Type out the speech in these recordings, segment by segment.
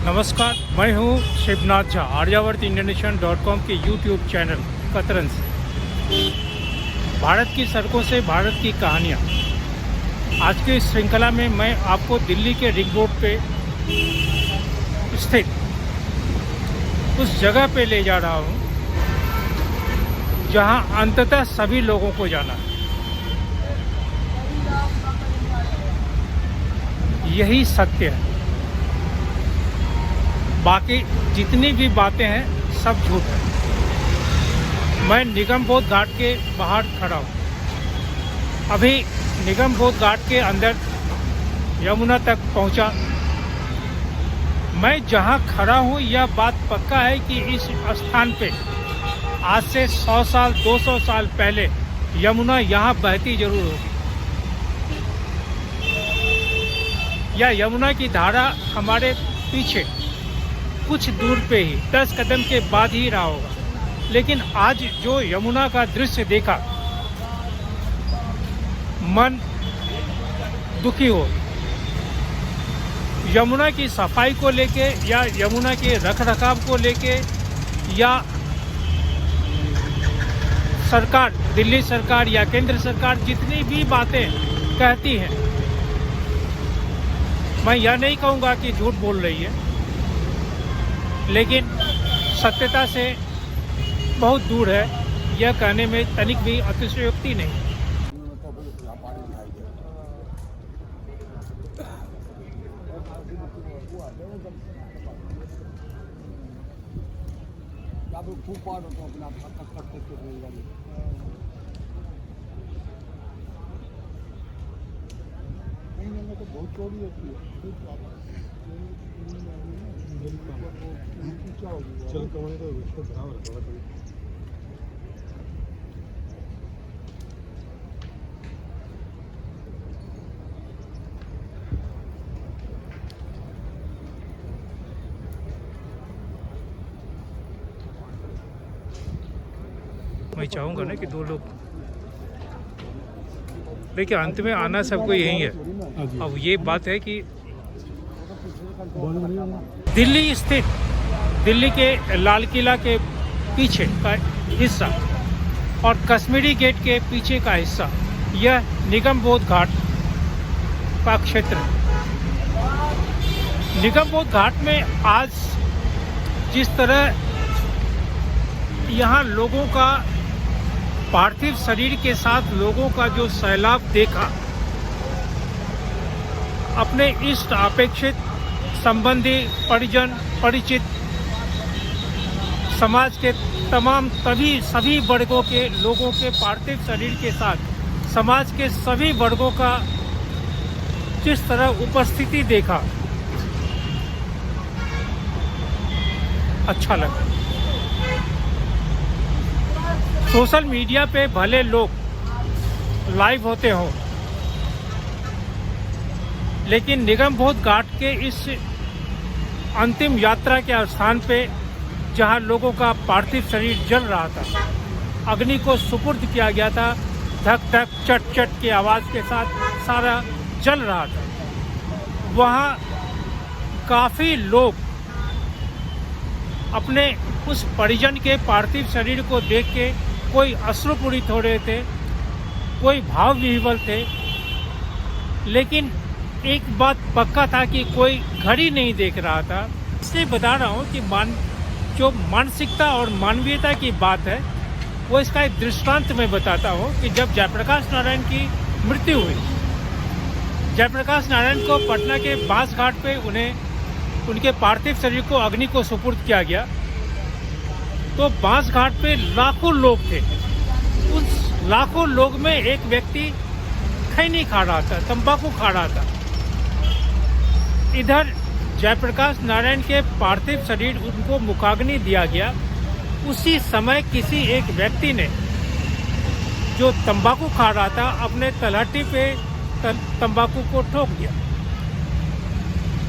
नमस्कार, मैं हूं शिवनाथ झा, aryavartinternational.com के यूट्यूब चैनल कतरन से। भारत की सड़कों से भारत की कहानियाँ। आज के इस श्रृंखला में मैं आपको दिल्ली के रिंग रोड पे स्थित उस जगह पे ले जा रहा हूँ जहाँ अंततः सभी लोगों को जाना है। यही सत्य है, बाकी जितनी भी बातें हैं सब झूठ है। मैं निगम बोध घाट के बाहर खड़ा हूँ। अभी निगम बोध घाट के अंदर यमुना तक पहुँचा। मैं जहाँ खड़ा हूँ यह बात पक्का है कि इस स्थान पे आज से 100 साल 200 साल पहले यमुना यहाँ बहती जरूर होगी। या यमुना की धारा हमारे पीछे कुछ दूर पे ही 10 कदम के बाद ही रहा होगा, लेकिन आज जो यमुना का दृश्य देखा मन दुखी हो। यमुना की सफाई को लेके या यमुना के रखरखाव को लेके या सरकार, दिल्ली सरकार या केंद्र सरकार जितनी भी बातें कहती हैं, मैं यह नहीं कहूँगा कि झूठ बोल रही है, लेकिन सत्यता से बहुत दूर है। यह कहने में तनिक भी अतिशयोक्ति नहीं। बहुत चौड़ी होती है। चल कमाने का उसको ध्यान रखना चाहिए। मैं चाहूँगा ना कि दो लोग, देखिए अंत में आना सबको यही है। अब ये बात है कि दिल्ली स्थित, दिल्ली के लाल किला के पीछे का हिस्सा और कश्मीरी गेट के पीछे का हिस्सा, यह निगम बोध घाट का क्षेत्र है। निगम बोध घाट में आज जिस तरह यहाँ लोगों का पार्थिव शरीर के साथ लोगों का जो सैलाब देखा, अपने इष्ट अपेक्षित संबंधी परिजन परिचित समाज के तमाम सभी वर्गों के लोगों के पार्थिव शरीर के साथ समाज के सभी वर्गों का जिस तरह उपस्थिति देखा, अच्छा लगा। सोशल मीडिया पे भले लोग लाइव होते हों, लेकिन निगम बोध घाट के इस अंतिम यात्रा के स्थान पे जहां लोगों का पार्थिव शरीर जल रहा था, अग्नि को सुपुर्द किया गया था, धक धक चट चट की आवाज़ के साथ सारा जल रहा था, वहाँ काफ़ी लोग अपने उस परिजन के पार्थिव शरीर को देख के कोई अश्रुपूरित हो रहे थे, कोई भाव विह्वल थे, लेकिन एक बात पक्का था कि कोई घड़ी नहीं देख रहा था। इसलिए बता रहा हूँ कि जो मानसिकता और मानवीयता की बात है, वो इसका एक दृष्टांत मैं बताता हूँ कि जब जयप्रकाश नारायण की मृत्यु हुई। जयप्रकाश नारायण को पटना के बांस घाट पे उनके पार्थिव शरीर को अग्नि को सुपुर्द किया गया। तो बांस घाट पे लाखों लोग थे। उस लाखों लोग में एक व्यक्ति खैनी खा रहा था, तंबाकू खा रहा था। इधर जयप्रकाश नारायण के पार्थिव शरीर उनको मुखाग्नि दिया गया। उसी समय किसी एक व्यक्ति ने जो तंबाकू खा रहा था अपने तलहटी पे तंबाकू को ठोक दिया।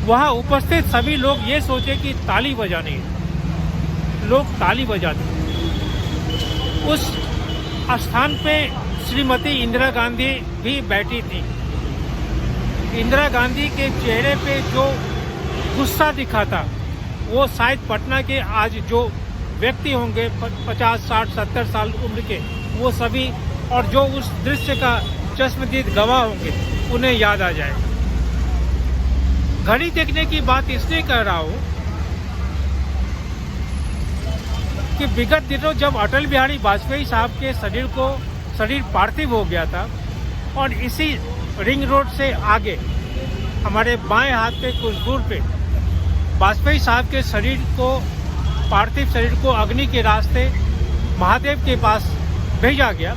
वहां उपस्थित सभी लोग ये सोचे कि ताली बजानी है, लोग ताली बजाते। उस स्थान पे श्रीमती इंदिरा गांधी भी बैठी थी। इंदिरा गांधी के चेहरे पे जो गुस्सा दिखा था वो शायद पटना के आज जो व्यक्ति होंगे 50, 60, 70 साल उम्र के, वो सभी और जो उस दृश्य का चश्मदीद गवाह होंगे उन्हें याद आ जाए। घड़ी देखने की बात इसलिए कह रहा हूं कि विगत दिनों जब अटल बिहारी वाजपेयी साहब के शरीर पार्थिव हो गया था और इसी रिंग रोड से आगे हमारे बाएं हाथ पे कुछ दूर पे वाजपेयी साहब के पार्थिव शरीर को अग्नि के रास्ते महादेव के पास भेजा गया।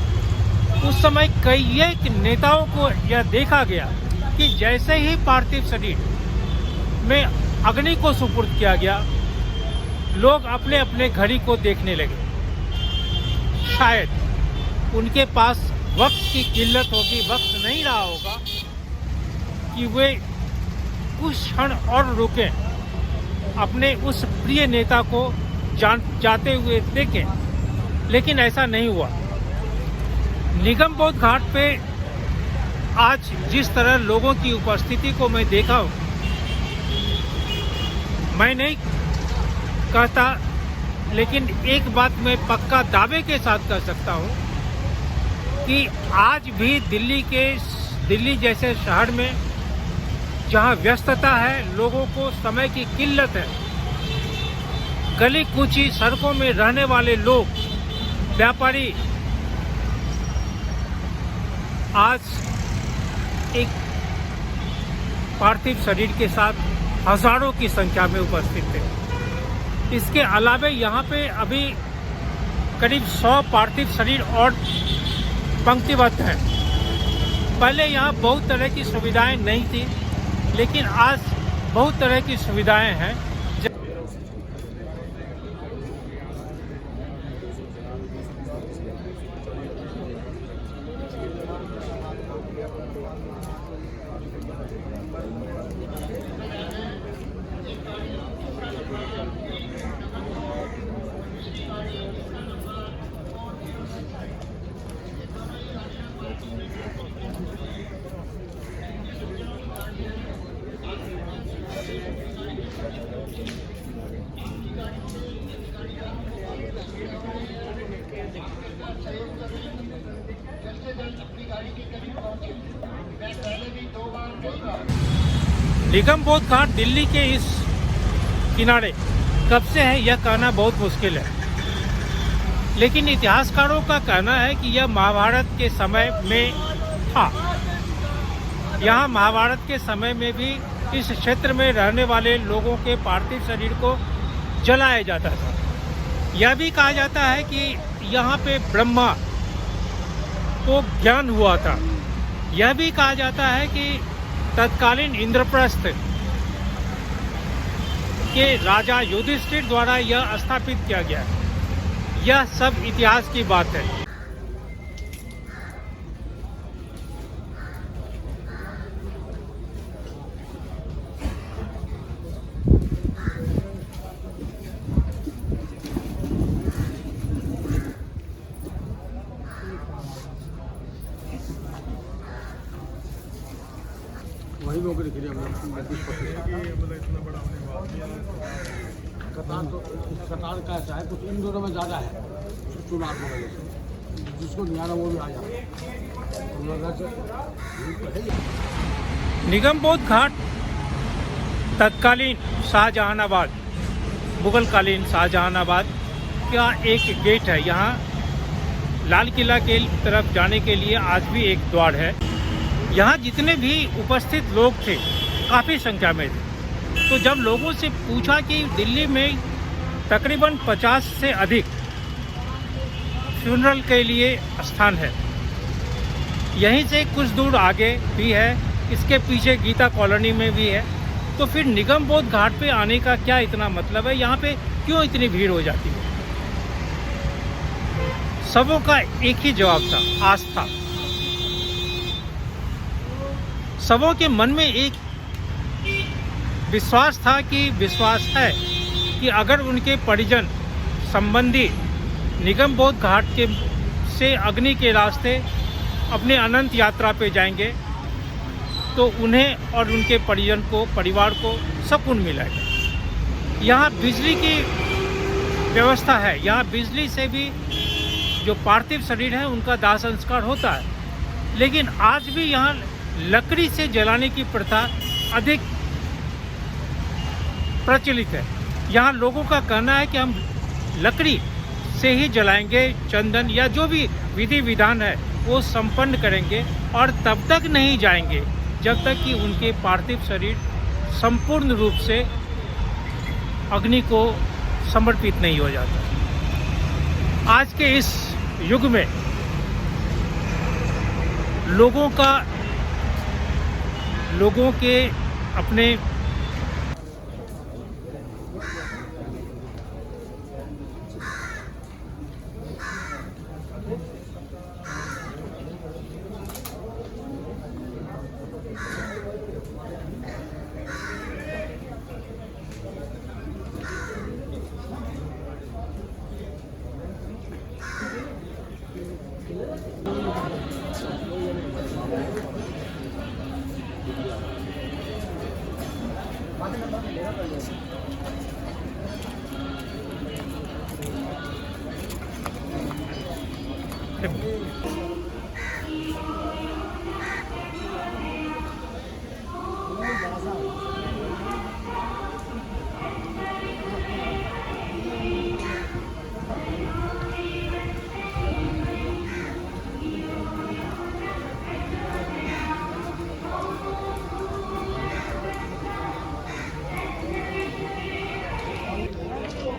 उस समय कई एक नेताओं को यह देखा गया कि जैसे ही पार्थिव शरीर में अग्नि को सुपुर्द किया गया, लोग अपने अपने घड़ी को देखने लगे। शायद उनके पास वक्त की किल्लत होगी, वक्त नहीं रहा होगा कि वे कुछ क्षण और रुकें, अपने उस प्रिय नेता को जाते हुए देखें। लेकिन ऐसा नहीं हुआ। निगम बोध घाट पे आज जिस तरह लोगों की उपस्थिति को मैं देखा हूं, मैं नहीं कहता, लेकिन एक बात मैं पक्का दावे के साथ कह सकता हूं कि आज भी दिल्ली जैसे शहर में जहां व्यस्तता है, लोगों को समय की किल्लत है, गली कूची सड़कों में रहने वाले लोग, व्यापारी आज एक पार्थिव शरीर के साथ हजारों की संख्या में उपस्थित थे। इसके अलावा यहाँ पे अभी करीब 100 पार्थिव शरीर और पंक्तिबद्ध हैं। पहले यहाँ बहुत तरह की सुविधाएं नहीं थी, लेकिन आज बहुत तरह की सुविधाएं हैं। निगम बोध घाट दिल्ली के इस किनारे कब से है यह कहना बहुत मुश्किल है, लेकिन इतिहासकारों का कहना है कि यह महाभारत के समय में था। यहाँ महाभारत के समय में भी इस क्षेत्र में रहने वाले लोगों के पार्थिव शरीर को जलाया जाता था। यह भी कहा जाता है कि यहाँ पे ब्रह्मा को ज्ञान हुआ था। यह भी कहा जाता है कि तत्कालीन इंद्रप्रस्थ के राजा युधिष्ठिर द्वारा यह स्थापित किया गया। यह सब इतिहास की बात है। वही नौकरी के लिए कतार का चाहे कुछ इन दोनों में ज़्यादा है चुनाव की वजह से, जिसको नियारा वो भी आ जाए। निगम बोध घाट तत्कालीन शाहजहानाबाद, मुगलकालीन शाहजहानाबाद का एक गेट है। यहाँ लाल किला के तरफ जाने के लिए आज भी एक द्वार है। यहाँ जितने भी उपस्थित लोग थे काफ़ी संख्या में थे। तो जब लोगों से पूछा कि दिल्ली में तकरीबन 50 से अधिक फ्यूनरल के लिए स्थान है, यहीं से कुछ दूर आगे भी है, इसके पीछे गीता कॉलोनी में भी है, तो फिर निगम बोध घाट पे आने का क्या इतना मतलब है? यहाँ पे क्यों इतनी भीड़ हो जाती है? सबों का एक ही जवाब था, आस्था। सबों के मन में एक विश्वास था कि विश्वास है कि अगर उनके परिजन संबंधी निगम बोध घाट के से अग्नि के रास्ते अपने अनंत यात्रा पे जाएंगे तो उन्हें और उनके परिजन को, परिवार को सुकून मिलेगा। यहाँ बिजली की व्यवस्था है, यहाँ बिजली से भी जो पार्थिव शरीर है उनका दाह संस्कार होता है, लेकिन आज भी यहाँ लकड़ी से जलाने की प्रथा अधिक प्रचलित है। यहाँ लोगों का कहना है कि हम लकड़ी से ही जलाएंगे, चंदन या जो भी विधि विधान है वो संपन्न करेंगे और तब तक नहीं जाएंगे जब तक कि उनके पार्थिव शरीर संपूर्ण रूप से अग्नि को समर्पित नहीं हो जाता। आज के इस युग में लोगों के अपने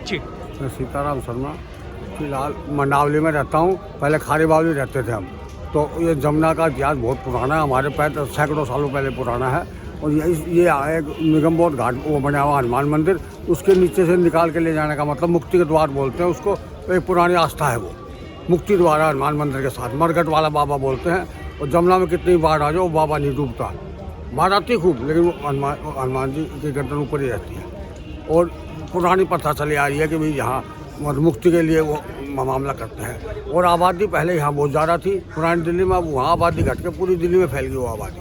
जी। मैं सीताराम शर्मा, फिलहाल मंडावली में रहता हूँ। पहले खारी बावली रहते थे हम। तो ये जमुना का इतिहास बहुत पुराना है, हमारे पैर सैकड़ों सालों पहले पुराना है। और ये एक निगम बोध घाट वो बना हुआ हनुमान मंदिर, उसके नीचे से निकाल के ले जाने का मतलब मुक्ति के द्वार बोलते हैं उसको। एक पुरानी आस्था है वो, मुक्ति द्वार है हनुमान मंदिर के साथ। मरघट वाला बाबा बोलते हैं। और जमुना में कितनी बाढ़ आ जाए वो बाबा नहीं डूबता, बाढ़ आती खूब, लेकिन वो हनुमान जी की गर्दन ऊपर ही रहती है। और पुरानी प्रथा चली आ रही है कि भाई यहाँ मुक्ति के लिए वो मामला करते हैं। और आबादी पहले यहाँ बहुत ज़्यादा थी पुरानी दिल्ली में, अब वहाँ आबादी घट के पूरी दिल्ली में फैल गई वो आबादी।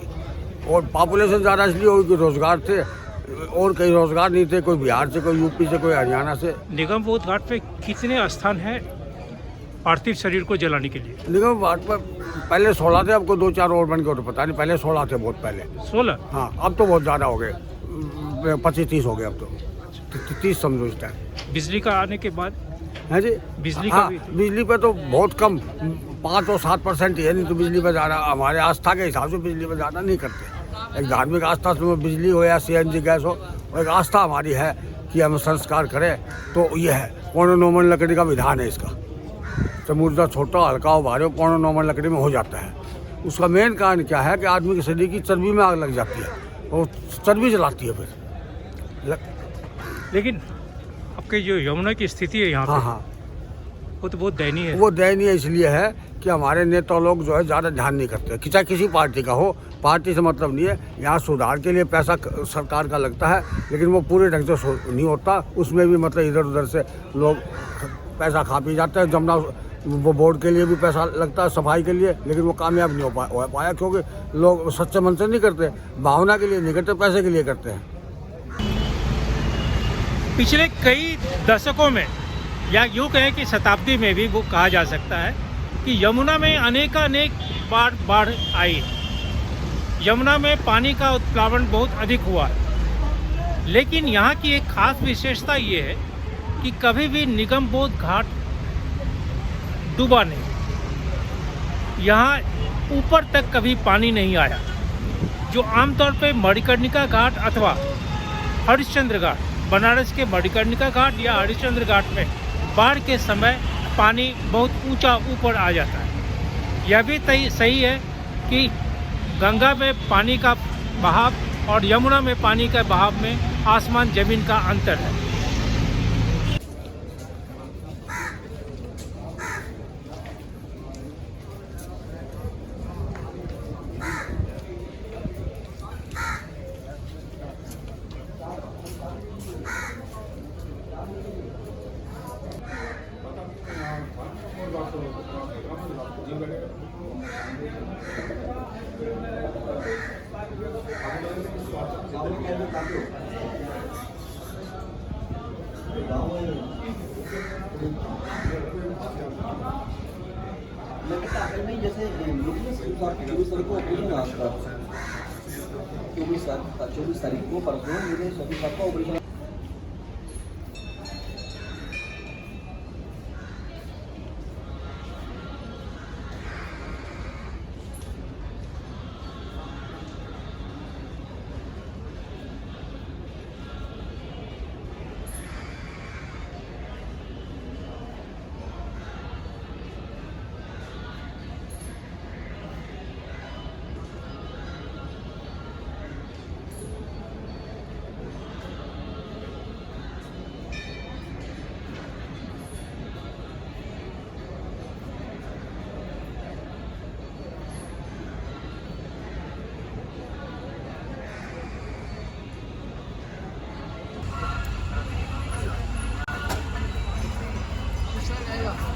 और पॉपुलेशन ज़्यादा इसलिए हुई कि रोज़गार थे, और कहीं रोज़गार नहीं थे, कोई बिहार से, कोई यूपी से, कोई हरियाणा से। निगम बोध घाट पे कितने स्थान हैं पार्थिव शरीर को जलाने के लिए? निगम घाट पर पहले 16 थे, अब को 2-4 और बन गए, तो पता नहीं। पहले 16 थे, बहुत पहले 16। हाँ, अब तो बहुत ज़्यादा हो गए, 25-30 हो गए अब तो, 30 समझो इस टाइम। बिजली का आने के बाद है जी, बिजली का हाँ, भी बिजली पे तो बहुत कम, 5 और 7% ही है, नहीं तो बिजली पे ज़्यादा हमारे आस्था के हिसाब से बिजली पे ज़्यादा नहीं करते। एक धार्मिक आस्था से बिजली हो या CNG गैस हो, और एक आस्था हमारी है कि हम संस्कार करें, तो ये है 9.25 मन लकड़ी का विधान है इसका। तो मुर्दा छोटा हल्का हो भारी हो 9.25 मन लकड़ी में हो जाता है। उसका मेन कारण क्या है कि आदमी के शरीर की चर्बी में आग लग जाती है, और चर्बी जलाती है फिर। लेकिन आपके जो यमुना की स्थिति है यहाँ हाँ पे, हाँ, वो तो बहुत दयनीय है। वो दयनीय इसलिए है कि हमारे नेता लोग जो है ज़्यादा ध्यान नहीं करते, कि चाहे किसी पार्टी का हो, पार्टी से मतलब नहीं है। यहाँ सुधार के लिए पैसा सरकार का लगता है, लेकिन वो पूरे ढंग से नहीं होता। उसमें भी मतलब इधर उधर से लोग पैसा खा पी जाते हैं। जमुना वो बोर्ड के लिए भी पैसा लगता है, सफाई के लिए, लेकिन वो कामयाब नहीं हो पाया क्योंकि लोग सच्चे मन से नहीं करते, भावना के लिए नहीं करते, पैसे के लिए करते हैं। पिछले कई दशकों में, या यूँ कहें कि शताब्दी में भी वो कहा जा सकता है कि यमुना में अनेकानेक बाढ़ आई। यमुना में पानी का उत्प्लावन बहुत अधिक हुआ है, लेकिन यहाँ की एक खास विशेषता ये है कि कभी भी निगम बोध घाट डूबा नहीं। यहाँ ऊपर तक कभी पानी नहीं आया। जो आमतौर पे मणिकर्णिका घाट अथवा हरिश्चंद्र घाट, बनारस के मणिकर्णिका घाट या हरिश्चंद्र घाट में बाढ़ के समय पानी बहुत ऊंचा ऊपर आ जाता है। यह भी सही है कि गंगा में पानी का बहाव और यमुना में पानी का बहाव में आसमान जमीन का अंतर है। नहीं जैसे 24 तारीख को परसों मेरे सभी का ऑपरेशन आएगा।